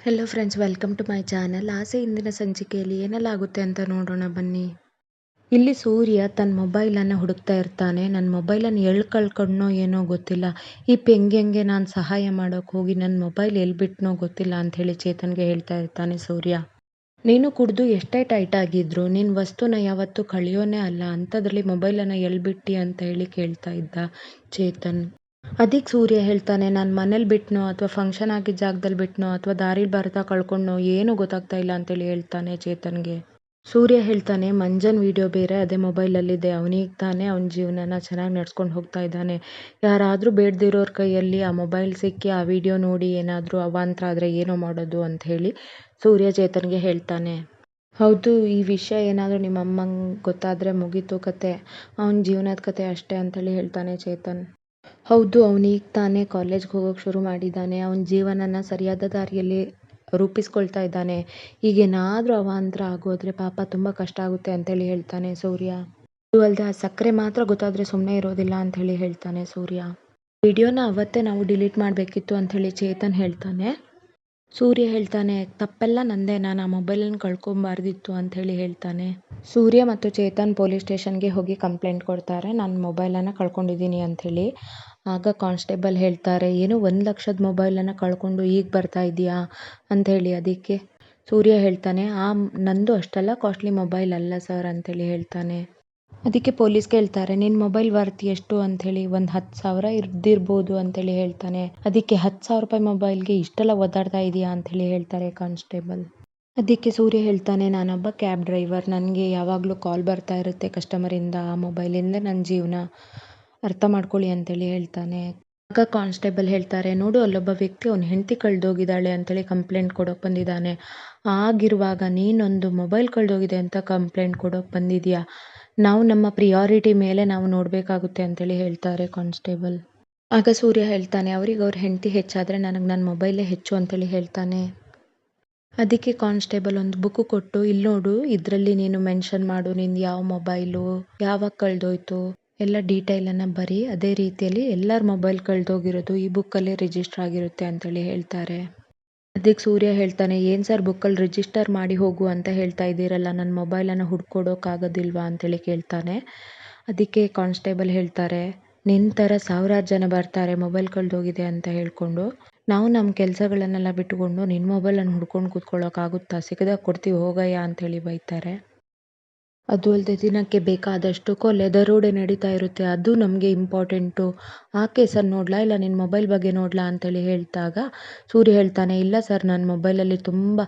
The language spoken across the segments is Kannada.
Hello friends, welcome to my channel. ಆಸೆ ಇಂದಿನ ಸಂಚಿಕೆಯಲ್ಲಿ ಏನೆಲ್ಲ ಆಗುತ್ತೆ ಅಂತ ನೋಡೋಣ ಬನ್ನಿ. ಇಲ್ಲಿ ಸೂರ್ಯ ತನ್ನ ಮೊಬೈಲನ್ನು ಹುಡುಕ್ತಾ ಇರ್ತಾನೆ. ನನ್ನ ಮೊಬೈಲನ್ನು ಎಲ್ಲಿ ಕಳ್ಕೊಂಡ್ನೋ ಏನೋ ಗೊತ್ತಿಲ್ಲ. ಈ ಪೆಂಗೆಂಗೆ ನಾನು ಸಹಾಯ ಮಾಡೋಕೆ ಹೋಗಿ ನನ್ನ ಮೊಬೈಲ್ ಎಲ್ಲಿ ಬಿಟ್ನೋ ಗೊತ್ತಿಲ್ಲ ಅಂಥೇಳಿ ಚೇತನ್ಗೆ ಹೇಳ್ತಾ ಇರ್ತಾನೆ ಸೂರ್ಯ. ನೀನು ಕುಡಿದು ಎಷ್ಟೇ ಟೈಟ್ ಆಗಿದ್ರು ನಿನ್ನ ವಸ್ತುನ ಯಾವತ್ತೂ ಕಳಿಯೋನೇ ಅಲ್ಲ, ಅಂಥದ್ರಲ್ಲಿ ಮೊಬೈಲನ್ನು ಎಲ್ಲಿ ಬಿಟ್ಟು ಅಂತ ಹೇಳಿ ಕೇಳ್ತಾ ಇದ್ದ ಚೇತನ್. ಅದಕ್ಕೆ ಸೂರ್ಯ ಹೇಳ್ತಾನೆ, ನಾನು ಮನೇಲಿ ಬಿಟ್ನೋ ಅಥವಾ ಫಂಕ್ಷನ್ ಆಗಿದ್ದ ಜಾಗದಲ್ಲಿ ಬಿಟ್ನೋ ಅಥವಾ ದಾರಿಲಿ ಬರ್ತಾ ಕಳ್ಕೊಂಡ್ನೋ ಏನೂ ಗೊತ್ತಾಗ್ತಾ ಇಲ್ಲ ಅಂತೇಳಿ ಹೇಳ್ತಾನೆ ಚೇತನ್ಗೆ. ಸೂರ್ಯ ಹೇಳ್ತಾನೆ, ಮಂಜನ್ ವಿಡಿಯೋ ಬೇರೆ ಅದೇ ಮೊಬೈಲಲ್ಲಿದೆ. ಅವನಿಗೆ ತಾನೇ ಅವನ ಜೀವನನ ಚೆನ್ನಾಗಿ ನಡ್ಸ್ಕೊಂಡು ಹೋಗ್ತಾ ಇದ್ದಾನೆ. ಯಾರಾದರೂ ಬೇಡದಿರೋರ ಕೈಯಲ್ಲಿ ಆ ಮೊಬೈಲ್ ಸಿಕ್ಕಿ ಆ ವಿಡಿಯೋ ನೋಡಿ ಏನಾದರೂ ಅವಾಂತರ ಆದರೆ ಏನೋ ಮಾಡೋದು ಅಂತ ಹೇಳಿ ಸೂರ್ಯ ಚೇತನ್ಗೆ ಹೇಳ್ತಾನೆ. ಹೌದು, ಈ ವಿಷಯ ಏನಾದರೂ ನಿಮ್ಮ ಅಮ್ಮಂಗೆ ಗೊತ್ತಾದರೆ ಮುಗೀತು ಕತೆ, ಅವನ ಜೀವನದ ಕತೆ ಅಷ್ಟೇ ಅಂತೇಳಿ ಹೇಳ್ತಾನೆ ಚೇತನ್. ಹೌದು, ಅವನೀಗ ತಾನೇ ಕಾಲೇಜ್ಗೆ ಹೋಗೋಕೆ ಶುರು ಮಾಡಿದ್ದಾನೆ. ಅವನ ಜೀವನನ ಸರಿಯಾದ ದಾರಿಯಲ್ಲಿ ರೂಪಿಸ್ಕೊಳ್ತಾ ಇದ್ದಾನೆ. ಈಗೇನಾದರೂ ಅವಾಂತರ ಆಗೋದ್ರೆ ಪಾಪ ತುಂಬ ಕಷ್ಟ ಆಗುತ್ತೆ ಅಂತೇಳಿ ಹೇಳ್ತಾನೆ ಸೂರ್ಯ. ಅದು ಅಲ್ಲದೆ ಆ ಸಕ್ಕರೆ ಮಾತ್ರ ಗೊತ್ತಾದರೆ ಸುಮ್ಮನೆ ಇರೋದಿಲ್ಲ ಅಂಥೇಳಿ ಹೇಳ್ತಾನೆ ಸೂರ್ಯ. ವಿಡಿಯೋನ ಅವತ್ತೇ ನಾವು ಡಿಲೀಟ್ ಮಾಡಬೇಕಿತ್ತು ಅಂಥೇಳಿ ಚೇತನ್ ಹೇಳ್ತಾನೆ. ಸೂರ್ಯ ಹೇಳ್ತಾನೆ, ತಪ್ಪೆಲ್ಲ ನಂದೇ, ನಾನು ಆ ಮೊಬೈಲನ್ನು ಕಳ್ಕೊಬಾರ್ದಿತ್ತು ಅಂಥೇಳಿ ಹೇಳ್ತಾನೆ. ಸೂರ್ಯ ಮತ್ತು ಚೇತನ್ ಪೊಲೀಸ್ ಸ್ಟೇಷನ್ಗೆ ಹೋಗಿ ಕಂಪ್ಲೇಂಟ್ ಕೊಡ್ತಾರೆ, ನಾನು ಮೊಬೈಲನ್ನು ಕಳ್ಕೊಂಡಿದ್ದೀನಿ ಅಂಥೇಳಿ. ಆಗ ಕಾನ್ಸ್ಟೇಬಲ್ ಹೇಳ್ತಾರೆ, ಏನು 1,00,000ದ ಮೊಬೈಲನ್ನು ಕಳ್ಕೊಂಡು ಈಗ ಬರ್ತಾ ಇದೆಯಾ ಅಂಥೇಳಿ. ಅದಕ್ಕೆ ಸೂರ್ಯ ಹೇಳ್ತಾನೆ, ನಂದು ಅಷ್ಟೆಲ್ಲ ಕಾಸ್ಟ್ಲಿ ಮೊಬೈಲ್ ಅಲ್ಲ ಸರ್ ಅಂಥೇಳಿ ಹೇಳ್ತಾನೆ. ಅದಕ್ಕೆ ಪೊಲೀಸ್ ಕೇಳ್ತಾರೆ, ನಿನ್ನ ಮೊಬೈಲ್ ವರ್ತ್ ಎಷ್ಟು ಅಂಥೇಳಿ. 10,000 ಇದ್ದಿರ್ಬೋದು ಅಂಥೇಳಿ ಹೇಳ್ತಾನೆ. ಅದಕ್ಕೆ 10,000 ರೂಪಾಯಿ ಮೊಬೈಲ್ಗೆ ಇಷ್ಟೆಲ್ಲ ಒದ್ದಾಡ್ತಾ ಇದೆಯಾ ಅಂಥೇಳಿ ಹೇಳ್ತಾರೆ ಕಾನ್ಸ್ಟೇಬಲ್. ಅದಕ್ಕೆ ಸೂರ್ಯ ಹೇಳ್ತಾನೆ, ನಾನೊಬ್ಬ ಕ್ಯಾಬ್ ಡ್ರೈವರ್, ನನಗೆ ಯಾವಾಗಲೂ ಕಾಲ್ ಬರ್ತಾ ಇರುತ್ತೆ ಕಸ್ಟಮರಿಂದ, ಆ ಮೊಬೈಲಿಂದ ನನ್ನ ಜೀವನ ಅರ್ಥ ಮಾಡ್ಕೊಳ್ಳಿ ಅಂತೇಳಿ ಹೇಳ್ತಾನೆ. ಆಗ ಕಾನ್ಸ್ಟೇಬಲ್ ಹೇಳ್ತಾರೆ, ನೋಡು ಅಲ್ಲೊಬ್ಬ ವ್ಯಕ್ತಿ ಅವ್ನ ಹೆಂಡತಿ ಕಳೆದೋಗಿದ್ದಾಳೆ ಅಂತೇಳಿ ಕಂಪ್ಲೇಂಟ್ ಕೊಡೋಕೆ ಬಂದಿದ್ದಾನೆ. ಆಗಿರುವಾಗ ನೀನೊಂದು ಮೊಬೈಲ್ ಕಳೆದೋಗಿದೆ ಅಂತ ಕಂಪ್ಲೇಂಟ್ ಕೊಡೋಕೆ ಬಂದಿದ್ಯಾ. ನಾವು ನಮ್ಮ ಪ್ರಿಯಾರಿಟಿ ಮೇಲೆ ನಾವು ನೋಡಬೇಕಾಗುತ್ತೆ ಅಂತೇಳಿ ಹೇಳ್ತಾರೆ ಕಾನ್ಸ್ಟೇಬಲ್. ಆಗ ಸೂರ್ಯ ಹೇಳ್ತಾನೆ, ಅವ್ರಿಗೆ ಅವ್ರ ಹೆಂಡತಿ ಹೆಚ್ಚಾದರೆ ನನಗೆ ನನ್ನ ಮೊಬೈಲೇ ಹೆಚ್ಚು ಅಂತೇಳಿ ಹೇಳ್ತಾನೆ. ಅದಕ್ಕೆ ಕಾನ್ಸ್ಟೇಬಲ್ ಒಂದು ಬುಕ್ ಕೊಟ್ಟು, ಇಲ್ಲಿ ನೋಡು, ಇದರಲ್ಲಿ ನೀನು ಮೆನ್ಷನ್ ಮಾಡು ನಿಂದು ಯಾವ ಮೊಬೈಲು ಯಾವಾಗ ಕಳೆದೋಯ್ತು ಎಲ್ಲ ಡೀಟೇಲನ್ನು ಬರೀ. ಅದೇ ರೀತಿಯಲ್ಲಿ ಎಲ್ಲರ ಮೊಬೈಲ್ ಕಳೆದೋಗಿರೋದು ಈ ಬುಕ್ಕಲ್ಲಿ ರಿಜಿಸ್ಟರ್ ಆಗಿರುತ್ತೆ ಅಂತೇಳಿ ಹೇಳ್ತಾರೆ. ಅದಕ್ಕೆ ಸೂರ್ಯ ಹೇಳ್ತಾನೆ, ಏನು ಸರ್ ಬುಕ್ಕಲ್ಲಿ ರಿಜಿಸ್ಟರ್ ಮಾಡಿ ಹೋಗು ಅಂತ ಹೇಳ್ತಾ ಇದ್ದೀರಲ್ಲ, ನನ್ನ ಮೊಬೈಲನ್ನು ಹುಡ್ಕೊಡೋಕ್ಕಾಗೋದಿಲ್ವಾ ಅಂತೇಳಿ ಕೇಳ್ತಾನೆ. ಅದಕ್ಕೆ ಕಾನ್ಸ್ಟೇಬಲ್ ಹೇಳ್ತಾರೆ, ನಿನ್ನ ಥರ ಸಾವಿರಾರು ಜನ ಬರ್ತಾರೆ ಮೊಬೈಲ್ ಕಳೆದೋಗಿದೆ ಅಂತ ಹೇಳ್ಕೊಂಡು. ನಾವು ನಮ್ಮ ಕೆಲಸಗಳನ್ನೆಲ್ಲ ಬಿಟ್ಟುಕೊಂಡು ನಿನ್ನ ಮೊಬೈಲನ್ನು ಹುಡ್ಕೊಂಡು ಕೂತ್ಕೊಳ್ಳೋಕ್ಕಾಗುತ್ತಾ, ಸಿಕ್ಕದಾಗ ಕೊಡ್ತೀವಿ ಹೋಗಯ್ಯ ಅಂಥೇಳಿ ಬೈತಾರೆ. ಅದು ಅಲ್ಲದೆ ದಿನಕ್ಕೆ ಬೇಕಾದಷ್ಟು ಕೊಲೆ ದರೋಡೆ ನಡೀತಾ ಇರುತ್ತೆ, ಅದು ನಮಗೆ ಇಂಪಾರ್ಟೆಂಟು. ಆ ಕೇಸನ್ನು ನೋಡಲಾ ಇಲ್ಲ ನಿನ್ನ ಮೊಬೈಲ್ ಬಗ್ಗೆ ನೋಡಲಾ ಅಂತೇಳಿ ಹೇಳಿದಾಗ ಸೂರ್ಯ ಹೇಳ್ತಾನೆ, ಇಲ್ಲ ಸರ್ ನನ್ನ ಮೊಬೈಲಲ್ಲಿ ತುಂಬ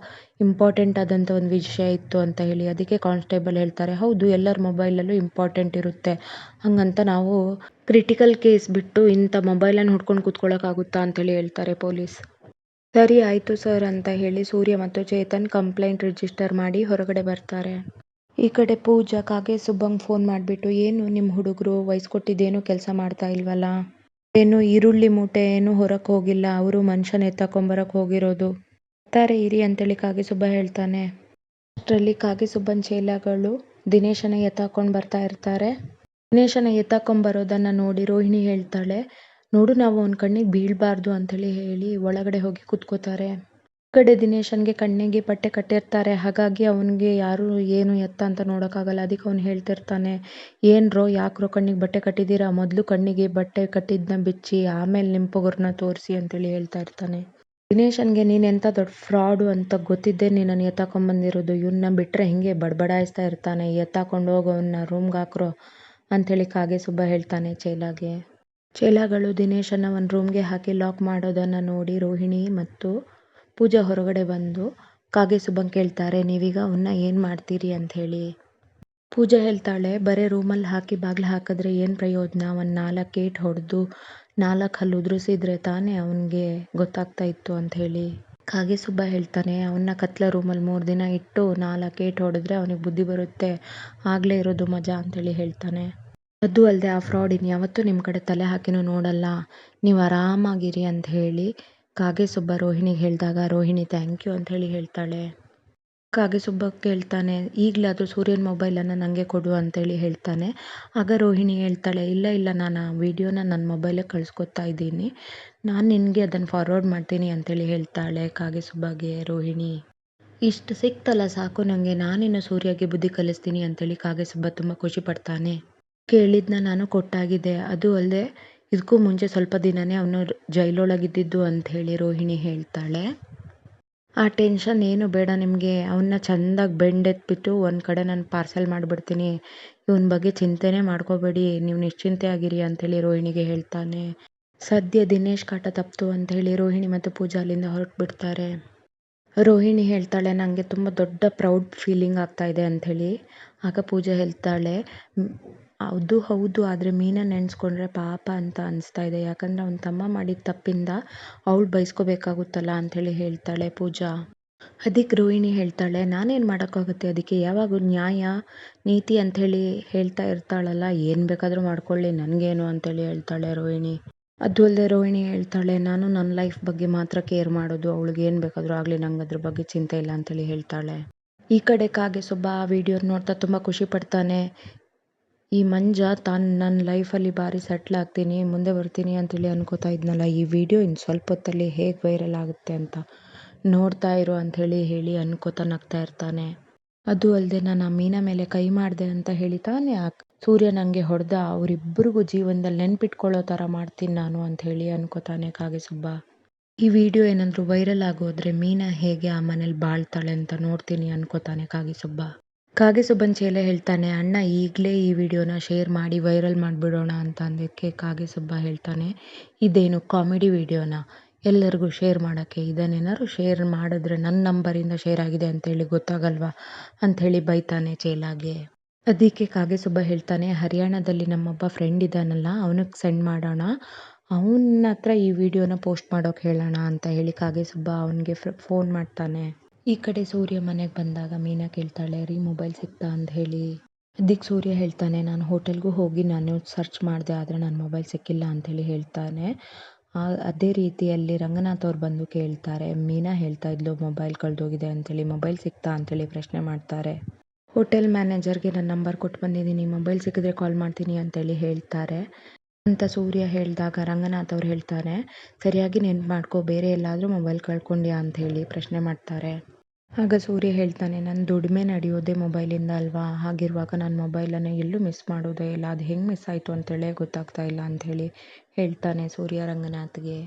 ಇಂಪಾರ್ಟೆಂಟ್ ಆದಂಥ ಒಂದು ವಿಷಯ ಇತ್ತು ಅಂತ ಹೇಳಿ. ಅದಕ್ಕೆ ಕಾನ್ಸ್ಟೇಬಲ್ ಹೇಳ್ತಾರೆ, ಹೌದು ಎಲ್ಲರ ಮೊಬೈಲಲ್ಲೂ ಇಂಪಾರ್ಟೆಂಟ್ ಇರುತ್ತೆ, ಹಾಗಂತ ನಾವು ಕ್ರಿಟಿಕಲ್ ಕೇಸ್ ಬಿಟ್ಟು ಇಂಥ ಮೊಬೈಲನ್ನು ಹುಡ್ಕೊಂಡು ಕೂತ್ಕೊಳ್ಳೋಕ್ಕಾಗುತ್ತಾ ಅಂತೇಳಿ ಹೇಳ್ತಾರೆ ಪೊಲೀಸ್. ಸರಿ ಆಯಿತು ಸರ್ ಅಂತ ಹೇಳಿ ಸೂರ್ಯ ಮತ್ತು ಚೇತನ್ ಕಂಪ್ಲೇಂಟ್ ರಿಜಿಸ್ಟರ್ ಮಾಡಿ ಹೊರಗಡೆ ಬರ್ತಾರೆ. ಈ ಕಡೆ ಪೂಜಾ ಕಾಗೆ ಸುಬ್ಬಂಗೆ ಫೋನ್ ಮಾಡಿಬಿಟ್ಟು, ಏನು ನಿಮ್ಮ ಹುಡುಗರು ವಯಸ್ಕೊಟ್ಟಿದ್ದೇನು ಕೆಲಸ ಮಾಡ್ತಾ ಇಲ್ವಲ್ಲ, ಏನು ಈರುಳ್ಳಿ ಮೂಟೆ ಏನು ಹೊರಕ್ಕೆ ಹೋಗಿಲ್ಲ, ಅವರು ಮನುಷ್ಯನ ಎತ್ತಾಕೊಂಬರಕ್ಕೆ ಹೋಗಿರೋದು, ಬರ್ತಾರೆ ಇರಿ ಅಂತೇಳಿ ಕಾಗೆ ಸುಬ್ಬ ಹೇಳ್ತಾನೆ. ಅಷ್ಟರಲ್ಲಿ ಕಾಗೆ ಸುಬ್ಬನ ಚೇಲಾಗಳು ದಿನೇಶನ ಎತ್ತಾಕೊಂಡು ಬರ್ತಾ ಇರ್ತಾರೆ. ದಿನೇಶನ ಎತ್ತಾಕೊಂಬರೋದನ್ನು ನೋಡಿ ರೋಹಿಣಿ ಹೇಳ್ತಾಳೆ, ನೋಡು ನಾವು ಅವನ ಕಣ್ಣಿಗೆ ಬೀಳಬಾರ್ದು ಅಂಥೇಳಿ ಹೇಳಿ ಒಳಗಡೆ ಹೋಗಿ ಕೂತ್ಕೋತಾರೆ. ಕಡೆ ದಿನೇಶನ್ಗೆ ಕಣ್ಣಿಗೆ ಬಟ್ಟೆ ಕಟ್ಟಿರ್ತಾರೆ, ಹಾಗಾಗಿ ಅವನಿಗೆ ಯಾರು ಏನು ಎತ್ತ ಅಂತ ನೋಡೋಕ್ಕಾಗಲ್ಲ. ಅದಕ್ಕೆ ಅವ್ನು ಹೇಳ್ತಿರ್ತಾನೆ, ಏನ್ರೋ ಯಾಕ್ರೋ ಕಣ್ಣಿಗೆ ಬಟ್ಟೆ ಕಟ್ಟಿದ್ದೀರಾ, ಮೊದಲು ಕಣ್ಣಿಗೆ ಬಟ್ಟೆ ಕಟ್ಟಿದ್ದನ್ನ ಬಿಚ್ಚಿ ಆಮೇಲೆ ನಿಮ್ಮ ಪೊಗರನ್ನ ತೋರಿಸಿ ಅಂತೇಳಿ ಹೇಳ್ತಾ ಇರ್ತಾನೆ. ದಿನೇಶನ್ಗೆ ನೀನು ಎಂಥ ದೊಡ್ಡ ಫ್ರಾಡು ಅಂತ ಗೊತ್ತಿದ್ದೇ ನೀನನ್ನು ಎತ್ತಾಕೊಂಬಂದಿರೋದು, ಇವನ್ನ ಬಿಟ್ಟರೆ ಹಿಂಗೆ ಬಡಬಡಾಯಿಸ್ತಾ ಇರ್ತಾನೆ, ಎತ್ತಾಕೊಂಡು ಹೋಗೋ ಅವನ್ನ ರೂಮ್ಗೆ ಹಾಕ್ರೋ ಅಂಥೇಳಿ ಕಾಗೆ ಸುಬ್ಬ ಹೇಳ್ತಾನೆ ಚೇಲಾಗೆ. ಚೇಲಾಗಳು ದಿನೇಶನ್ನ ಒಂದು ರೂಮ್ಗೆ ಹಾಕಿ ಲಾಕ್ ಮಾಡೋದನ್ನು ನೋಡಿ ರೋಹಿಣಿ ಮತ್ತು ಪೂಜಾ ಹೊರಗಡೆ ಬಂದು ಕಾಗೆ ಸುಬ್ಬಂಗೆ ಕೇಳ್ತಾರೆ, ನೀವೀಗ ಅವನ್ನ ಏನು ಮಾಡ್ತೀರಿ ಅಂಥೇಳಿ. ಪೂಜಾ ಹೇಳ್ತಾಳೆ, ಬರೀ ರೂಮಲ್ಲಿ ಹಾಕಿ ಬಾಗಿಲು ಹಾಕಿದ್ರೆ ಏನು ಪ್ರಯೋಜನ, ಒಂದು 4 ಏಟು ಹೊಡೆದು 4 ಹಲ್ಲು ಉದುರಿಸಿದ್ರೆ ತಾನೇ ಅವನಿಗೆ ಗೊತ್ತಾಗ್ತಾ ಇತ್ತು ಅಂಥೇಳಿ. ಕಾಗೆ ಸುಬ್ಬ ಹೇಳ್ತಾನೆ, ಅವನ್ನ ಕತ್ಲ ರೂಮಲ್ಲಿ 3 ದಿನ ಇಟ್ಟು 4 ಏಟು ಹೊಡೆದ್ರೆ ಅವನಿಗೆ ಬುದ್ಧಿ ಬರುತ್ತೆ, ಆಗಲೇ ಇರೋದು ಮಜಾ ಅಂಥೇಳಿ ಹೇಳ್ತಾನೆ. ಅದು ಅಲ್ಲದೆ ಆ ಫ್ರಾಡ್ ಇನ್ಯಾವತ್ತೂ ನಿಮ್ಮ ಕಡೆ ತಲೆ ಹಾಕಿನೂ ನೋಡಲ್ಲ, ನೀವು ಆರಾಮಾಗಿರಿ ಅಂತ ಹೇಳಿ ಕಾಗೆ ಸುಬ್ಬ ರೋಹಿಣಿಗೆ ಹೇಳಿದಾಗ ರೋಹಿಣಿ ಥ್ಯಾಂಕ್ ಯು ಅಂಥೇಳಿ ಹೇಳ್ತಾಳೆ. ಕಾಗೆಸುಬ್ಬ ಕೇಳ್ತಾನೆ, ಈಗಲಾದರೂ ಸೂರ್ಯನ ಮೊಬೈಲನ್ನು ನನಗೆ ಕೊಡು ಅಂತೇಳಿ ಹೇಳ್ತಾನೆ. ಆಗ ರೋಹಿಣಿ ಹೇಳ್ತಾಳೆ, ಇಲ್ಲ ಇಲ್ಲ ನಾನು ಆ ವಿಡಿಯೋನ ನನ್ನ ಮೊಬೈಲಿಗೆ ಕಳಿಸ್ಕೊತಾ ಇದ್ದೀನಿ, ನಾನು ನಿನಗೆ ಅದನ್ನು ಫಾರ್ವರ್ಡ್ ಮಾಡ್ತೀನಿ ಅಂತೇಳಿ ಹೇಳ್ತಾಳೆ ಕಾಗೆಸುಬ್ಬಗೆ ರೋಹಿಣಿ. ಇಷ್ಟು ಸಿಕ್ತಲ್ಲ ಸಾಕು ನನಗೆ, ನಾನಿನ್ನು ಸೂರ್ಯಗೆ ಬುದ್ಧಿ ಕಲಿಸ್ತೀನಿ ಅಂತೇಳಿ ಕಾಗೆಸುಬ್ಬ ತುಂಬ ಖುಷಿ ಪಡ್ತಾನೆ. ಕೇಳಿದ್ನ ನಾನು ಕೊಟ್ಟಾಗಿದೆ, ಅದು ಅಲ್ಲದೆ ಇದಕ್ಕೂ ಮುಂಚೆ ಸ್ವಲ್ಪ ದಿನನೇ ಅವನು ಜೈಲೊಳಗಿದ್ದಿದ್ದು ಅಂಥೇಳಿ ರೋಹಿಣಿ ಹೇಳ್ತಾಳೆ. ಆ ಟೆನ್ಷನ್ ಏನು ಬೇಡ ನಿಮಗೆ, ಅವನ್ನ ಚೆಂದಾಗಿ ಬೆಂಡೆತ್ಬಿಟ್ಟು ಒಂದು ಕಡೆ ನಾನು ಪಾರ್ಸೆಲ್ ಮಾಡಿಬಿಡ್ತೀನಿ, ಇವನ ಬಗ್ಗೆ ಚಿಂತೆನೇ ಮಾಡ್ಕೋಬೇಡಿ, ನೀವು ನಿಶ್ಚಿಂತೆ ಆಗಿರಿ ಅಂಥೇಳಿ ರೋಹಿಣಿಗೆ ಹೇಳ್ತಾನೆ. ಸದ್ಯ ದಿನೇಶ್ ಕಾಟ ತಪ್ಪಿತು ಅಂಥೇಳಿ ರೋಹಿಣಿ ಮತ್ತು ಪೂಜಾ ಅಲ್ಲಿಂದ ಹೊರಟುಬಿಡ್ತಾರೆ. ರೋಹಿಣಿ ಹೇಳ್ತಾಳೆ, ನನಗೆ ತುಂಬ ದೊಡ್ಡ ಪ್ರೌಡ್ ಫೀಲಿಂಗ್ ಆಗ್ತಾ ಇದೆ ಅಂಥೇಳಿ. ಆಗ ಪೂಜಾ ಹೇಳ್ತಾಳೆ, ಅದು ಹೌದು, ಆದರೆ ಮೀನಾ ನೆನೆಸ್ಕೊಂಡ್ರೆ ಪಾಪ ಅಂತ ಅನಿಸ್ತಾ ಇದೆ, ಯಾಕಂದರೆ ಅವನ ತಮ್ಮ ಮಾಡಿದ ತಪ್ಪಿಂದ ಅವಳು ಬೈಸ್ಕೋಬೇಕಾಗುತ್ತಲ್ಲ ಅಂಥೇಳಿ ಹೇಳ್ತಾಳೆ ಪೂಜಾ. ಅದಕ್ಕೆ ರೋಹಿಣಿ ಹೇಳ್ತಾಳೆ, ನಾನೇನು ಮಾಡೋಕ್ಕಾಗುತ್ತೆ, ಅದಕ್ಕೆ ಯಾವಾಗೂ ನ್ಯಾಯ ನೀತಿ ಅಂಥೇಳಿ ಹೇಳ್ತಾ ಇರ್ತಾಳಲ್ಲ, ಏನು ಬೇಕಾದರೂ ಮಾಡ್ಕೊಳ್ಳಿ ನನಗೇನು ಅಂತೇಳಿ ಹೇಳ್ತಾಳೆ ರೋಹಿಣಿ. ಅದು ಅಲ್ಲದೆ ರೋಹಿಣಿ ಹೇಳ್ತಾಳೆ, ನಾನು ನನ್ನ ಲೈಫ್ ಬಗ್ಗೆ ಮಾತ್ರ ಕೇರ್ ಮಾಡೋದು, ಅವಳಿಗೆ ಏನು ಬೇಕಾದರೂ ಆಗಲಿ, ನಂಗೆ ಅದ್ರ ಬಗ್ಗೆ ಚಿಂತೆ ಇಲ್ಲ ಅಂತೇಳಿ ಹೇಳ್ತಾಳೆ. ಈ ಕಡೆ ಕಾಗೆಸುಬ್ಬ ಆ ವಿಡಿಯೋ ನೋಡ್ತಾ ತುಂಬ ಖುಷಿ ಪಡ್ತಾನೆ. ಈ ಮಂಜ ತಾನು ನನ್ನ ಲೈಫಲ್ಲಿ ಭಾರಿ ಸೆಟ್ಲ್ ಆಗ್ತೀನಿ, ಮುಂದೆ ಬರ್ತೀನಿ ಅಂತೇಳಿ ಅನ್ಕೋತಾ ಇದ್ನಲ್ಲ, ಈ ವಿಡಿಯೋ ಇನ್ನು ಸ್ವಲ್ಪ ಹೊತ್ತಲ್ಲಿ ಹೇಗೆ ವೈರಲ್ ಆಗುತ್ತೆ ಅಂತ ನೋಡ್ತಾ ಇರೋ ಅಂಥೇಳಿ ಅನ್ಕೋತಾ ನಗ್ತಾ ಇರ್ತಾನೆ. ಅದು ಅಲ್ಲದೆ ನಾನು ಆ ಮೀನಾ ಮೇಲೆ ಕೈ ಮಾಡಿದೆ ಅಂತ ಹೇಳಿ ತಾನೇ ಸೂರ್ಯ ನನಗೆ ಹೊಡೆದ, ಅವರಿಬ್ಬರಿಗೂ ಜೀವನದಲ್ಲಿ ನೆನ್ಪಿಟ್ಕೊಳ್ಳೋ ಥರ ಮಾಡ್ತೀನಿ ನಾನು ಅಂಥೇಳಿ ಅನ್ಕೋತಾನೆ ಕಾಗೆಸುಬ್ಬ. ಈ ವಿಡಿಯೋ ಏನಾದರೂ ವೈರಲ್ ಆಗೋದ್ರೆ ಮೀನಾ ಹೇಗೆ ಆ ಮನೇಲಿ ಬಾಳ್ತಾಳೆ ಅಂತ ನೋಡ್ತೀನಿ ಅನ್ಕೋತಾನೆ ಕಾಗೆಸುಬ್ಬ. ಕಾಗೆಸುಬ್ಬನ ಚೇಲೆ ಹೇಳ್ತಾನೆ, ಅಣ್ಣ ಈಗಲೇ ಈ ವಿಡಿಯೋನ ಶೇರ್ ಮಾಡಿ ವೈರಲ್ ಮಾಡಿಬಿಡೋಣ ಅಂತ ಅಂದಕ್ಕೆ ಕಾಗೆಸುಬ್ಬ ಹೇಳ್ತಾನೆ, ಇದೇನು ಕಾಮಿಡಿ ವಿಡಿಯೋನ ಎಲ್ಲರಿಗೂ ಶೇರ್ ಮಾಡೋಕ್ಕೆ, ಇದನ್ನೇನಾದ್ರು ಶೇರ್ ಮಾಡಿದ್ರೆ ನನ್ನ ನಂಬರಿಂದ ಶೇರ್ ಆಗಿದೆ ಅಂತೇಳಿ ಗೊತ್ತಾಗಲ್ವಾ ಅಂಥೇಳಿ ಬೈತಾನೆ ಚೇಲಾಗೆ. ಅದಕ್ಕೆ ಕಾಗೆಸುಬ್ಬ ಹೇಳ್ತಾನೆ, ಹರಿಯಾಣದಲ್ಲಿ ನಮ್ಮೊಬ್ಬ ಫ್ರೆಂಡ್ ಇದ್ದಾನಲ್ಲ, ಅವನಿಗೆ ಸೆಂಡ್ ಮಾಡೋಣ, ಅವನ ಹತ್ರ ಈ ವಿಡಿಯೋನ ಪೋಸ್ಟ್ ಮಾಡೋಕೆ ಹೇಳೋಣ ಅಂತ ಹೇಳಿ ಕಾಗೆಸುಬ್ಬ ಅವನಿಗೆ ಫೋನ್ ಮಾಡ್ತಾನೆ. ಈ ಕಡೆ ಸೂರ್ಯ ಮನೆಗೆ ಬಂದಾಗ ಮೀನಾ ಕೇಳ್ತಾಳೆ, ರೀ ಮೊಬೈಲ್ ಸಿಕ್ತಾ ಅಂತ ಹೇಳಿ. ಅದಕ್ಕೆ ಸೂರ್ಯ ಹೇಳ್ತಾನೆ, ನಾನು ಹೋಟೆಲ್ಗೂ ಹೋಗಿ ನಾನು ಸರ್ಚ್ ಮಾಡಿದೆ, ಆದರೆ ನನ್ನ ಮೊಬೈಲ್ ಸಿಕ್ಕಿಲ್ಲ ಅಂಥೇಳಿ ಹೇಳ್ತಾನೆ. ಅದೇ ರೀತಿಯಲ್ಲಿ ರಂಗನಾಥ್ ಅವ್ರು ಬಂದು ಕೇಳ್ತಾರೆ, ಮೀನಾ ಹೇಳ್ತಾ ಇದ್ಲು ಮೊಬೈಲ್ ಕಳೆದೋಗಿದೆ ಅಂಥೇಳಿ, ಮೊಬೈಲ್ ಸಿಕ್ತಾ ಅಂಥೇಳಿ ಪ್ರಶ್ನೆ ಮಾಡ್ತಾರೆ. ಹೋಟೆಲ್ ಮ್ಯಾನೇಜರ್ಗೆ ನನ್ನ ನಂಬರ್ ಕೊಟ್ಟು ಬಂದಿದ್ದೀನಿ, ಮೊಬೈಲ್ ಸಿಕ್ಕಿದ್ರೆ ಕಾಲ್ ಮಾಡ್ತೀನಿ ಅಂತೇಳಿ ಹೇಳ್ತಾರೆ ಅಂತ ಸೂರ್ಯ ಹೇಳಿದಾಗ ರಂಗನಾಥ್ ಅವ್ರು ಹೇಳ್ತಾರೆ, ಸರಿಯಾಗಿ ನೆನ್ಪು ಮಾಡ್ಕೊ, ಬೇರೆ ಎಲ್ಲಾದರೂ ಮೊಬೈಲ್ ಕಳ್ಕೊಂಡ್ಯಾ ಅಂಥೇಳಿ ಪ್ರಶ್ನೆ ಮಾಡ್ತಾರೆ. ಆಗ ಸೂರ್ಯ ಹೇಳ್ತಾನೆ, ನನ್ನ ದುಡಿಮೆ ನಡೆಯೋದೇ ಮೊಬೈಲಿಂದ ಅಲ್ವಾ, ಹಾಗಿರುವಾಗ ನನ್ನ ಮೊಬೈಲನ್ನು ಎಲ್ಲೂ ಮಿಸ್ ಮಾಡೋದೇ ಇಲ್ಲ, ಅದು ಹೆಂಗೆ ಮಿಸ್ ಆಯಿತು ಅಂತೇಳಿ ಗೊತ್ತಾಗ್ತಾ ಇಲ್ಲ ಅಂಥೇಳಿ ಹೇಳ್ತಾನೆ ಸೂರ್ಯ ರಂಗನಾಥ್ಗೆ.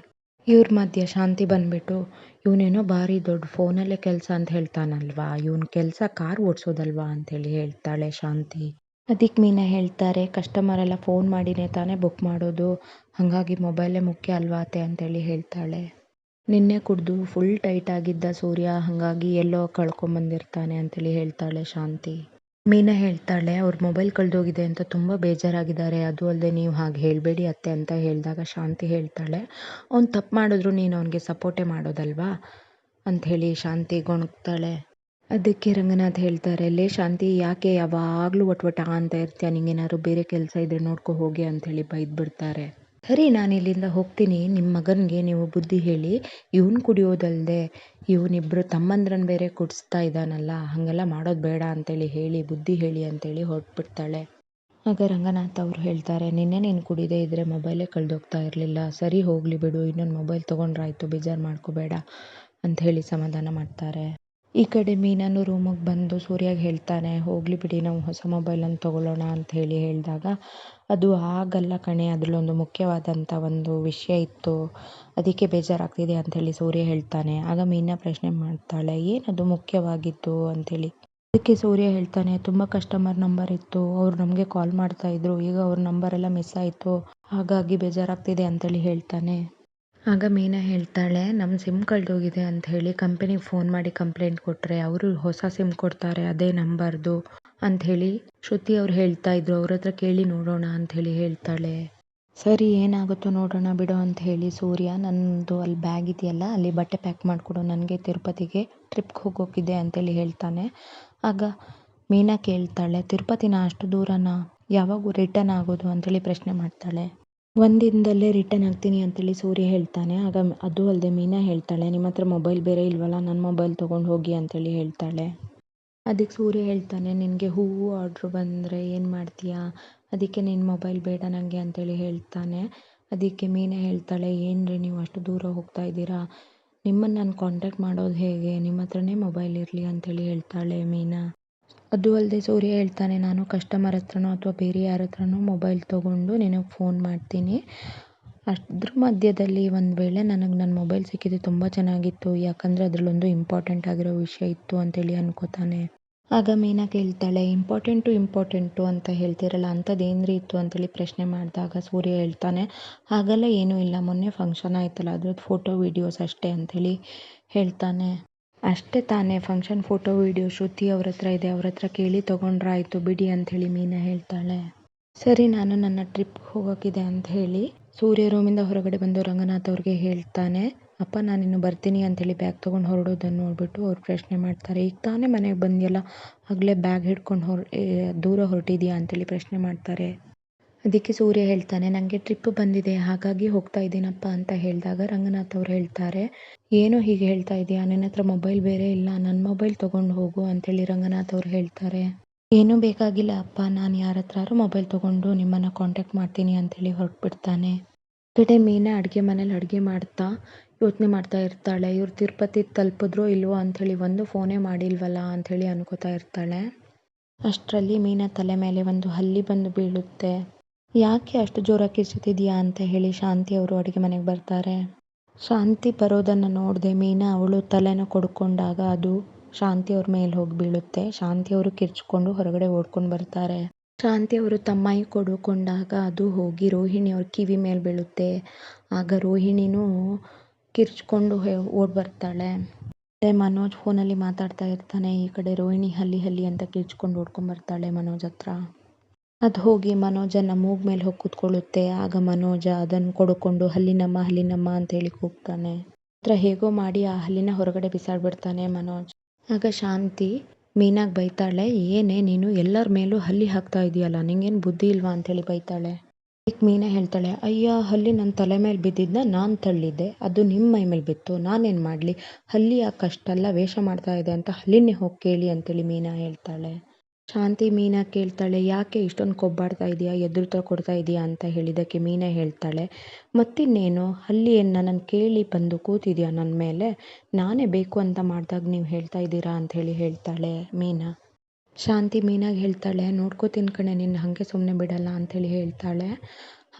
ಇವ್ರ ಮಧ್ಯೆ ಶಾಂತಿ ಬಂದುಬಿಟ್ಟು, ಇವನೇನೋ ಭಾರಿ ದೊಡ್ಡ ಫೋನಲ್ಲೇ ಕೆಲಸ ಅಂತ ಹೇಳ್ತಾನಲ್ವಾ, ಇವನ ಕೆಲಸ ಕಾರ್ ಓಡಿಸೋದಲ್ವಾ ಅಂಥೇಳಿ ಹೇಳ್ತಾಳೆ ಶಾಂತಿ. ಅದಕ್ಕೆ ಮೀನಾ ಹೇಳ್ತಾರೆ, ಕಸ್ಟಮರ್ ಎಲ್ಲ ಫೋನ್ ಮಾಡಿನೇ ತಾನೇ ಬುಕ್ ಮಾಡೋದು, ಹಾಗಾಗಿ ಮೊಬೈಲೇ ಮುಖ್ಯ ಅಲ್ವಾ ಅತ್ತೆ ಅಂತೇಳಿ ಹೇಳ್ತಾಳೆ. ನಿನ್ನೆ ಕುಡಿದು ಫುಲ್ ಟೈಟ್ ಆಗಿದ್ದ ಸೂರ್ಯ, ಹಾಗಾಗಿ ಎಲ್ಲೋ ಕಳ್ಕೊಂಬಂದಿರ್ತಾನೆ ಅಂತೇಳಿ ಹೇಳ್ತಾಳೆ ಶಾಂತಿ. ಮೀನಾ ಹೇಳ್ತಾಳೆ, ಅವ್ರ ಮೊಬೈಲ್ ಕಳೆದೋಗಿದೆ ಅಂತ ತುಂಬ ಬೇಜಾರಾಗಿದ್ದಾರೆ, ಅದು ಅಲ್ಲದೆ ನೀವು ಹಾಗೆ ಹೇಳಬೇಡಿ ಅತ್ತೆ ಅಂತ ಹೇಳಿದಾಗ ಶಾಂತಿ ಹೇಳ್ತಾಳೆ, ಅವ್ನು ತಪ್ಪು ಮಾಡಿದ್ರು ನೀನು ಅವನಿಗೆ ಸಪೋರ್ಟೇ ಮಾಡೋದಲ್ವಾ ಅಂಥೇಳಿ ಶಾಂತಿ ಗೊಣಗ್ತಾಳೆ. ಅದಕ್ಕೆ ರಂಗನಾಥ್ ಹೇಳ್ತಾರೆ, ಲೇ ಶಾಂತಿ, ಯಾಕೆ ಯಾವಾಗಲೂ ಒಟ್ವಟ ಅಂತ ಇರ್ತೀಯ, ನಿಂಗೇನಾದ್ರು ಬೇರೆ ಕೆಲಸ ಇದ್ದರೆ ನೋಡ್ಕೊ ಹೋಗಿ ಅಂಥೇಳಿ ಬೈದ್ಬಿಡ್ತಾರೆ. ಸರಿ, ನಾನು ಇಲ್ಲಿಂದ ಹೋಗ್ತೀನಿ, ನಿಮ್ಮ ಮಗನಿಗೆ ನೀವು ಬುದ್ಧಿ ಹೇಳಿ, ಇವನು ಕುಡಿಯೋದಲ್ಲದೆ ಇವನಿಬ್ಬರು ತಮ್ಮಂದ್ರನ್ನ ಬೇರೆ ಕುಡಿಸ್ತಾ ಇದ್ದಾನಲ್ಲ, ಹಾಗೆಲ್ಲ ಮಾಡೋದು ಬೇಡ ಅಂತೇಳಿ ಹೇಳಿ ಬುದ್ಧಿ ಹೇಳಿ ಅಂತೇಳಿ ಹೊರಟ್ಬಿಡ್ತಾಳೆ. ಆಗ ರಂಗನಾಥ್ ಅವರು ಹೇಳ್ತಾರೆ, ನಿನ್ನೆ ನೀನು ಕುಡಿದೇ ಇದ್ದರೆ ಮೊಬೈಲೇ ಕಳೆದೋಗ್ತಾ ಇರಲಿಲ್ಲ, ಸರಿ ಹೋಗಲಿ ಬಿಡು, ಇನ್ನೊಂದು ಮೊಬೈಲ್ ತೊಗೊಂಡ್ರಾಯ್ತು, ಬೇಜಾರು ಮಾಡ್ಕೋಬೇಡ ಅಂಥೇಳಿ ಸಮಾಧಾನ ಮಾಡ್ತಾರೆ. ಈ ಕಡೆ ಮೀನಾನು ರೂಮಿಗೆ ಬಂದು ಸೂರ್ಯಾಗೆ ಹೇಳ್ತಾನೆ, ಹೋಗಲಿ ಬಿಡಿ, ನಾವು ಹೊಸ ಮೊಬೈಲನ್ನು ತೊಗೊಳ್ಳೋಣ ಅಂಥೇಳಿ ಹೇಳಿದಾಗ, ಅದು ಆಗಲ್ಲ ಕಣೆ, ಅದರಲ್ಲೊಂದು ಮುಖ್ಯವಾದಂಥ ಒಂದು ವಿಷಯ ಇತ್ತು, ಅದಕ್ಕೆ ಬೇಜಾರಾಗ್ತಿದೆ ಅಂಥೇಳಿ ಸೂರ್ಯ ಹೇಳ್ತಾನೆ. ಆಗ ಮೀನಾ ಪ್ರಶ್ನೆ ಮಾಡ್ತಾಳೆ, ಏನದು ಮುಖ್ಯವಾಗಿತ್ತು ಅಂಥೇಳಿ. ಅದಕ್ಕೆ ಸೂರ್ಯ ಹೇಳ್ತಾನೆ, ತುಂಬ ಕಸ್ಟಮರ್ ನಂಬರ್ ಇತ್ತು, ಅವ್ರು ನಮಗೆ ಕಾಲ್ ಮಾಡ್ತಾಯಿದ್ರು, ಈಗ ಅವ್ರ ನಂಬರೆಲ್ಲ ಮಿಸ್ ಆಯಿತು, ಹಾಗಾಗಿ ಬೇಜಾರಾಗ್ತಿದೆ ಅಂಥೇಳಿ ಹೇಳ್ತಾನೆ. ಆಗ ಮೀನಾ ಹೇಳ್ತಾಳೆ, ನಮ್ಮ ಸಿಮ್ ಕಳೆದೋಗಿದೆ ಅಂಥೇಳಿ ಕಂಪನಿಗೆ ಫೋನ್ ಮಾಡಿ ಕಂಪ್ಲೇಂಟ್ ಕೊಟ್ಟರೆ ಅವರು ಹೊಸ ಸಿಮ್ ಕೊಡ್ತಾರೆ ಅದೇ ನಂಬರ್ದು ಅಂಥೇಳಿ ಶ್ರುತಿ ಅವ್ರು ಹೇಳ್ತಾ ಇದ್ರು, ಅವ್ರ ಹತ್ರ ಕೇಳಿ ನೋಡೋಣ ಅಂಥೇಳಿ ಹೇಳ್ತಾಳೆ. ಸರಿ, ಏನಾಗುತ್ತೋ ನೋಡೋಣ ಬಿಡು ಅಂತ ಹೇಳಿ ಸೂರ್ಯ, ನನ್ನದು ಅಲ್ಲಿ ಬ್ಯಾಗ್ ಇದೆಯಲ್ಲ, ಅಲ್ಲಿ ಬಟ್ಟೆ ಪ್ಯಾಕ್ ಮಾಡಿಕೊಡು, ನನಗೆ ತಿರುಪತಿಗೆ ಟ್ರಿಪ್ಗೆ ಹೋಗೋಕ್ಕಿದೆ ಅಂತೇಳಿ ಹೇಳ್ತಾನೆ. ಆಗ ಮೀನಾ ಕೇಳ್ತಾಳೆ, ತಿರುಪತಿನ ಅಷ್ಟು ದೂರನಾ, ಯಾವಾಗ ರಿಟರ್ನ್ ಆಗೋದು ಅಂತೇಳಿ ಪ್ರಶ್ನೆ ಮಾಡ್ತಾಳೆ. ಒಂದಿನದಲ್ಲೇ ರಿಟರ್ನ್ ಆಗ್ತೀನಿ ಅಂತೇಳಿ ಸೂರ್ಯ ಹೇಳ್ತಾನೆ. ಆಗ ಅದು ಅಲ್ಲದೆ ಮೀನಾ ಹೇಳ್ತಾಳೆ, ನಿಮ್ಮ ಹತ್ರ ಮೊಬೈಲ್ ಬೇರೆ ಇಲ್ವಲ್ಲ, ನನ್ನ ಮೊಬೈಲ್ ತೊಗೊಂಡು ಹೋಗಿ ಅಂತೇಳಿ ಹೇಳ್ತಾಳೆ. ಅದಕ್ಕೆ ಸೂರ್ಯ ಹೇಳ್ತಾನೆ, ನಿನಗೆ ಹೂವು ಆರ್ಡ್ರ್ ಬಂದರೆ ಏನು ಮಾಡ್ತೀಯಾ? ಅದಕ್ಕೆ ನಿನ್ನ ಮೊಬೈಲ್ ಬೇಡ ನನಗೆ ಅಂತೇಳಿ ಹೇಳ್ತಾನೆ. ಅದಕ್ಕೆ ಮೀನಾ ಹೇಳ್ತಾಳೆ, ಏನ್ರಿ ನೀವು ಅಷ್ಟು ದೂರ ಹೋಗ್ತಾ ಇದ್ದೀರಾ? ನಿಮ್ಮನ್ನು ನಾನು ಕಾಂಟ್ಯಾಕ್ಟ್ ಮಾಡೋದು ಹೇಗೆ? ನಿಮ್ಮ ಹತ್ರನೇ ಮೊಬೈಲ್ ಇರಲಿ ಅಂತೇಳಿ ಹೇಳ್ತಾಳೆ ಮೀನಾ. ಅದು ಅಲ್ಲದೆ ಸೂರ್ಯ ಹೇಳ್ತಾನೆ, ನಾನು ಕಸ್ಟಮರ್ ಹತ್ರನೋ ಅಥವಾ ಬೇರೆ ಯಾರ ಹತ್ರನೋ ಮೊಬೈಲ್ ತೊಗೊಂಡು ನಿನಗೆ ಫೋನ್ ಮಾಡ್ತೀನಿ. ಅದ್ರ ಮಧ್ಯದಲ್ಲಿ ಒಂದು ವೇಳೆ ನನಗೆ ನನ್ನ ಮೊಬೈಲ್ ಸಿಕ್ಕಿದ್ದು ತುಂಬ ಚೆನ್ನಾಗಿತ್ತು, ಯಾಕಂದರೆ ಅದರಲ್ಲೊಂದು ಇಂಪಾರ್ಟೆಂಟ್ ಆಗಿರೋ ವಿಷಯ ಇತ್ತು ಅಂತೇಳಿ ಅನ್ಕೋತಾನೆ. ಆಗ ಮೀನಾ ಕೇಳ್ತಾಳೆ, ಇಂಪಾರ್ಟೆಂಟು ಅಂತ ಹೇಳ್ತೀರಲ್ಲ, ಅಂಥದ್ದೇನ್ರಿ ಇತ್ತು ಅಂತೇಳಿ ಪ್ರಶ್ನೆ ಮಾಡಿದಾಗ ಸೂರ್ಯ ಹೇಳ್ತಾನೆ, ಹಾಗೆಲ್ಲ ಏನೂ ಇಲ್ಲ, ಮೊನ್ನೆ ಫಂಕ್ಷನ್ ಆಯ್ತಲ್ಲ ಅದ್ರದ್ದು ಫೋಟೋ ವೀಡಿಯೋಸ್ ಅಷ್ಟೇ ಅಂಥೇಳಿ ಹೇಳ್ತಾನೆ. ಅಷ್ಟೇ ತಾನೇ, ಫಂಕ್ಷನ್ ಫೋಟೋ ವೀಡಿಯೋ ಶ್ರುತಿ ಅವ್ರ ಹತ್ರ ಇದೆ, ಅವ್ರ ಹತ್ರ ಕೇಳಿ ತೊಗೊಂಡ್ರಾಯ್ತು ಬಿಡಿ ಅಂಥೇಳಿ ಮೀನಾ ಹೇಳ್ತಾಳೆ. ಸರಿ, ನಾನು ನನ್ನ ಟ್ರಿಪ್ಗೆ ಹೋಗೋಕ್ಕಿದೆ ಅಂತ ಹೇಳಿ ಸೂರ್ಯ ರೂಮಿಂದ ಹೊರಗಡೆ ಬಂದು ರಂಗನಾಥ್ ಅವ್ರಿಗೆ ಹೇಳ್ತಾನೆ. ಅಪ್ಪ, ನಾನಿನ್ನು ಬರ್ತೀನಿ ಅಂತೇಳಿ ಬ್ಯಾಗ್ ತೊಗೊಂಡು ಹೊರಡೋದನ್ನು ನೋಡಿಬಿಟ್ಟು ಅವ್ರು ಪ್ರಶ್ನೆ ಮಾಡ್ತಾರೆ, ಈಗ ತಾನೇ ಮನೆಗೆ ಬಂದಿಯಲ್ಲ, ಆಗಲೇ ಬ್ಯಾಗ್ ಹಿಡ್ಕೊಂಡು ದೂರ ಹೊರಟಿದ್ಯಾ ಅಂತೇಳಿ ಪ್ರಶ್ನೆ ಮಾಡ್ತಾರೆ. ಅದಕ್ಕೆ ಸೂರ್ಯ ಹೇಳ್ತಾನೆ, ನನಗೆ ಟ್ರಿಪ್ ಬಂದಿದೆ, ಹಾಗಾಗಿ ಹೋಗ್ತಾ ಇದ್ದೀನಪ್ಪ ಅಂತ ಹೇಳಿದಾಗ ರಂಗನಾಥ್ ಅವ್ರು ಹೇಳ್ತಾರೆ, ಏನೋ ಹೀಗೆ ಹೇಳ್ತಾ ಇದೆಯಾ, ನಿನ್ನ ಹತ್ರ ಮೊಬೈಲ್ ಬೇರೆ ಇಲ್ಲ, ನನ್ನ ಮೊಬೈಲ್ ತೊಗೊಂಡು ಹೋಗು ಅಂತೇಳಿ ರಂಗನಾಥ್ ಅವ್ರು ಹೇಳ್ತಾರೆ. ಏನೂ ಬೇಕಾಗಿಲ್ಲ ಅಪ್ಪ, ನಾನು ಯಾರ ಹತ್ರಾರು ಮೊಬೈಲ್ ತೊಗೊಂಡು ನಿಮ್ಮನ್ನು ಕಾಂಟ್ಯಾಕ್ಟ್ ಮಾಡ್ತೀನಿ ಅಂಥೇಳಿ ಹೊರಟ್ಬಿಡ್ತಾನೆ. ಕಡೆ ಮೀನಾ ಅಡುಗೆ ಮನೇಲಿ ಅಡುಗೆ ಮಾಡ್ತಾ ಯೋಚನೆ ಮಾಡ್ತಾ ಇರ್ತಾಳೆ, ಇವ್ರು ತಿರುಪತಿ ತಲುಪಿದ್ರೋ ಇಲ್ವೋ ಅಂಥೇಳಿ ಒಂದು ಫೋನೇ ಮಾಡಿಲ್ವಲ್ಲ ಅಂಥೇಳಿ ಅನ್ಕೋತಾ ಇರ್ತಾಳೆ. ಅಷ್ಟರಲ್ಲಿ ಮೀನಾ ತಲೆ ಮೇಲೆ ಒಂದು ಹಲ್ಲಿ ಬಂದು ಬೀಳುತ್ತೆ. ಯಾಕೆ ಅಷ್ಟು ಜೋರಾಗಿ ಕಿರ್ಚುತ್ತಿದ್ಯಾ ಅಂತ ಹೇಳಿ ಶಾಂತಿ ಅವರು ಅಡುಗೆ ಮನೆಗೆ ಬರ್ತಾರೆ. ಶಾಂತಿ ಬರೋದನ್ನು ನೋಡದೆ ಮೀನಾ ಅವಳು ತಲೆನ ಕೊಡ್ಕೊಂಡಾಗ ಅದು ಶಾಂತಿ ಅವ್ರ ಮೇಲೆ ಹೋಗಿ ಬೀಳುತ್ತೆ. ಶಾಂತಿ ಅವರು ಕಿರ್ಚ್ಕೊಂಡು ಹೊರಗಡೆ ಓಡ್ಕೊಂಡು ಬರ್ತಾರೆ. ಶಾಂತಿ ಅವರು ತಮ್ಮ ಮೈ ಕೊಡ್ಕೊಂಡಾಗ ಅದು ಹೋಗಿ ರೋಹಿಣಿ ಅವ್ರ ಕಿವಿ ಮೇಲೆ ಬೀಳುತ್ತೆ. ಆಗ ರೋಹಿಣಿನೂ ಕಿರ್ಚ್ಕೊಂಡು ಓಡ್ ಬರ್ತಾಳೆ. ಮನೋಜ್ ಫೋನಲ್ಲಿ ಮಾತಾಡ್ತಾ ಇರ್ತಾನೆ. ಈ ಕಡೆ ರೋಹಿಣಿ ಹಲ್ಲಿ ಹಲ್ಲಿ ಅಂತ ಕಿರ್ಚ್ಕೊಂಡು ಓಡ್ಕೊಂಬರ್ತಾಳೆ ಮನೋಜ್ ಹತ್ರ. ಅದು ಹೋಗಿ ಮನೋಜನ ಮೂಗ್ ಮೇಲೆ ಹೋಗಿ ಕೂತ್ಕೊಳ್ಳುತ್ತೆ. ಆಗ ಮನೋಜ ಅದನ್ನು ಕೊಡ್ಕೊಂಡು ಹಲ್ಲಿನಮ್ಮ ಅಂತ ಹೇಳಿ ಕೂಗ್ತಾನೆ. ಹತ್ರ ಹೇಗೋ ಮಾಡಿ ಆ ಹಲ್ಲಿನ ಹೊರಗಡೆ ಬಿಸಾಡ್ಬಿಡ್ತಾನೆ ಮನೋಜ್. ಆಗ ಶಾಂತಿ ಮೀನಾಗ್ ಬೈತಾಳೆ, ಏನೇ ನೀನು ಎಲ್ಲರ ಮೇಲೂ ಹಲ್ಲಿ ಹಾಕ್ತಾ ಇದೆಯಲ್ಲ, ನಿಂಗೇನು ಬುದ್ಧಿ ಇಲ್ವಾ ಅಂತೇಳಿ ಬೈತಾಳೆ. ಅದಕ್ಕೆ ಮೀನಾ ಹೇಳ್ತಾಳೆ, ಅಯ್ಯ, ಹಲ್ಲಿ ನನ್ನ ತಲೆ ಮೇಲೆ ಬಿದ್ದಿದ್ನ ನಾನು ತಳ್ಳಿದ್ದೆ, ಅದು ನಿಮ್ಮ ಮೈ ಮೇಲೆ ಬಿತ್ತು, ನಾನೇನು ಮಾಡಲಿ, ಹಲ್ಲಿ ಯಾಕೆ ಅಷ್ಟೆಲ್ಲ ವೇಷ ಮಾಡ್ತಾ ಇದೆ ಅಂತ ಹಲ್ಲಿನೇ ಹೋಗಿ ಕೇಳಿ ಅಂತೇಳಿ ಮೀನಾ ಹೇಳ್ತಾಳೆ. ಶಾಂತಿ ಮೀನಾ ಕೇಳ್ತಾಳೆ, ಯಾಕೆ ಇಷ್ಟೊಂದು ಕೊಬ್ಬಾಡ್ತಾ ಇದೆಯಾ, ಎದುರುತ್ತರ ಕೊಡ್ತಾ ಇದೆಯಾ ಅಂತ ಹೇಳಿದ್ದಕ್ಕೆ ಮೀನಾ ಹೇಳ್ತಾಳೆ, ಮತ್ತಿನ್ನೇನು, ಹಲ್ಲಿ ಏನು ನನ್ನನ್ನು ಕೇಳಿ ಬಂದು ಕೂತಿದ್ಯಾ ನನ್ನ ಮೇಲೆ, ನಾನೇ ಬೇಕು ಅಂತ ಮಾಡಿದಾಗ ನೀವು ಹೇಳ್ತಾ ಇದ್ದೀರಾ ಅಂತ ಹೇಳಿ ಹೇಳ್ತಾಳೆ ಮೀನಾ. ಶಾಂತಿ ಮೀನಾಗೆ ಹೇಳ್ತಾಳೆ, ನೋಡ್ಕೋತೀನಿ ಕಣೆ, ನಿನ್ನ ಹಾಗೆ ಸುಮ್ಮನೆ ಬಿಡಲ್ಲ ಅಂಥೇಳಿ ಹೇಳ್ತಾಳೆ.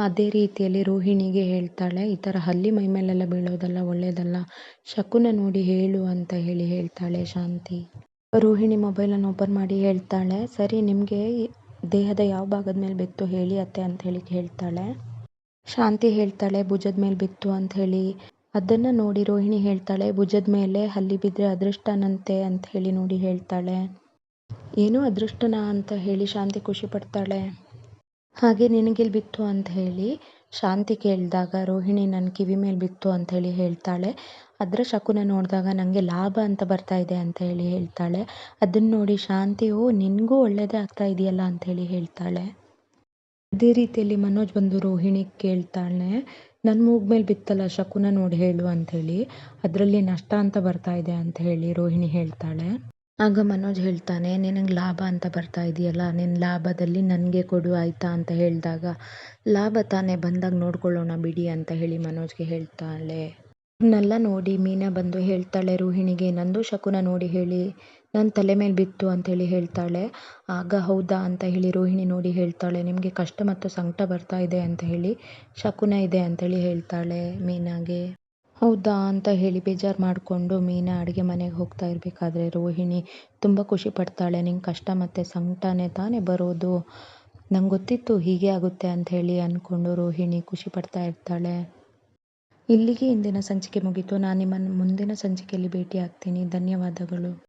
ಅದೇ ರೀತಿಯಲ್ಲಿ ರೋಹಿಣಿಗೆ ಹೇಳ್ತಾಳೆ, ಈ ಥರ ಹಲ್ಲಿ ಮೈ ಮೇಲೆಲ್ಲ ಬೀಳೋದಲ್ಲ ಒಳ್ಳೆಯದಲ್ಲ, ಶಕುನ ನೋಡಿ ಹೇಳು ಅಂತ ಹೇಳಿ ಹೇಳ್ತಾಳೆ ಶಾಂತಿ. ರೋಹಿಣಿ ಮೊಬೈಲನ್ನು ಓಪನ್ ಮಾಡಿ ಹೇಳ್ತಾಳೆ, ಸರಿ, ನಿಮಗೆ ದೇಹದ ಯಾವ ಭಾಗದ ಮೇಲೆ ಬಿತ್ತು ಹೇಳಿ ಅತ್ತೆ ಅಂತ ಹೇಳಿ ಹೇಳ್ತಾಳೆ. ಶಾಂತಿ ಹೇಳ್ತಾಳೆ, ಭುಜದ ಮೇಲೆ ಬಿತ್ತು ಅಂತ ಹೇಳಿ. ಅದನ್ನು ನೋಡಿ ರೋಹಿಣಿ ಹೇಳ್ತಾಳೆ, ಭುಜದ ಮೇಲೆ ಹಲ್ಲಿ ಬಿದ್ದರೆ ಅದೃಷ್ಟನಂತೆ ಅಂತ ಹೇಳಿ ನೋಡಿ ಹೇಳ್ತಾಳೆ. ಏನೋ ಅದೃಷ್ಟನಾ ಅಂತ ಹೇಳಿ ಶಾಂತಿ ಖುಷಿ ಪಡ್ತಾಳೆ. ಹಾಗೆ ನಿನಗೆಲ್ಲಿ ಬಿತ್ತು ಅಂತ ಹೇಳಿ ಶಾಂತಿ ಕೇಳಿದಾಗ ರೋಹಿಣಿ ನನ್ನ ಕಿವಿ ಮೇಲೆ ಬಿತ್ತು ಅಂತ ಹೇಳಿ ಹೇಳ್ತಾಳೆ. ಅದರ ಶಕುನ ನೋಡಿದಾಗ ನನಗೆ ಲಾಭ ಅಂತ ಬರ್ತಾ ಇದೆ ಅಂತ ಹೇಳಿ ಹೇಳ್ತಾಳೆ. ಅದನ್ನು ನೋಡಿ ಶಾಂತಿ, ಓ, ನಿನಗೂ ಒಳ್ಳೆಯದೇ ಆಗ್ತಾ ಇದೆಯಲ್ಲ ಅಂತ ಹೇಳಿ ಹೇಳ್ತಾಳೆ. ಅದೇ ರೀತಿಯಲ್ಲಿ ಮನೋಜ್ ಬಂದು ರೋಹಿಣಿ ಕೇಳ್ತಾಳೆ, ನನ್ನ ಮೂಗ್ ಮೇಲೆ ಬಿತ್ತಲ್ಲ ಶಕುನ ನೋಡಿ ಹೇಳು ಅಂಥೇಳಿ, ಅದರಲ್ಲಿ ನಷ್ಟ ಅಂತ ಬರ್ತಾ ಇದೆ ಅಂತ ಹೇಳಿ ರೋಹಿಣಿ ಹೇಳ್ತಾಳೆ. ಆಗ ಮನೋಜ್ ಹೇಳ್ತಾನೆ, ನಿನಗೆ ಲಾಭ ಅಂತ ಬರ್ತಾ ಇದೆಯಲ್ಲ, ನಿನ್ನ ಲಾಭದಲ್ಲಿ ನನಗೆ ಕೊಡು ಆಯಿತಾ ಅಂತ ಹೇಳಿದಾಗ, ಲಾಭ ತಾನೇ ಬಂದಾಗ ನೋಡ್ಕೊಳ್ಳೋಣ ಬಿಡಿ ಅಂತ ಹೇಳಿ ಮನೋಜ್ಗೆ ಹೇಳ್ತಾಳೆ. ಇದನ್ನೆಲ್ಲ ನೋಡಿ ಮೀನಾ ಬಂದು ಹೇಳ್ತಾಳೆ ರೋಹಿಣಿಗೆ, ನಂದು ಶಕುನ ನೋಡಿ ಹೇಳಿ, ನನ್ನ ತಲೆ ಮೇಲೆ ಬಿತ್ತು ಅಂತೇಳಿ ಹೇಳ್ತಾಳೆ. ಆಗ ಹೌದಾ ಅಂತ ಹೇಳಿ ರೋಹಿಣಿ ನೋಡಿ ಹೇಳ್ತಾಳೆ, ನಿಮಗೆ ಕಷ್ಟ ಮತ್ತು ಸಂಕಟ ಬರ್ತಾ ಇದೆ ಅಂತ ಹೇಳಿ ಶಕುನ ಇದೆ ಅಂತೇಳಿ ಹೇಳ್ತಾಳೆ ಮೀನಾಗೆ. ಹೌದಾ ಅಂತ ಹೇಳಿ ಬೇಜಾರು ಮಾಡಿಕೊಂಡು ಮೀನಾ ಅಡುಗೆ ಮನೆಗೆ ಹೋಗ್ತಾ ಇರಬೇಕಾದ್ರೆ ರೋಹಿಣಿ ತುಂಬ ಖುಷಿ ಪಡ್ತಾಳೆ. ನಿಂಗೆ ಕಷ್ಟ ಮತ್ತು ಸಂಕಟನೇ ತಾನೇ ಬರೋದು, ನಂಗೆ ಗೊತ್ತಿತ್ತು ಹೀಗೆ ಆಗುತ್ತೆ ಅಂತ ಹೇಳಿ ಅಂದ್ಕೊಂಡು ರೋಹಿಣಿ ಖುಷಿ ಪಡ್ತಾ ಇರ್ತಾಳೆ. ಇಲ್ಲಿಗೆ ಇಂದಿನ ಸಂಚಿಕೆ ಮುಗೀತು. ನಾನು ನಿಮ್ಮನ್ನು ಮುಂದಿನ ಸಂಚಿಕೆಯಲ್ಲಿ ಭೇಟಿ ಆಗ್ತೀನಿ. ಧನ್ಯವಾದಗಳು.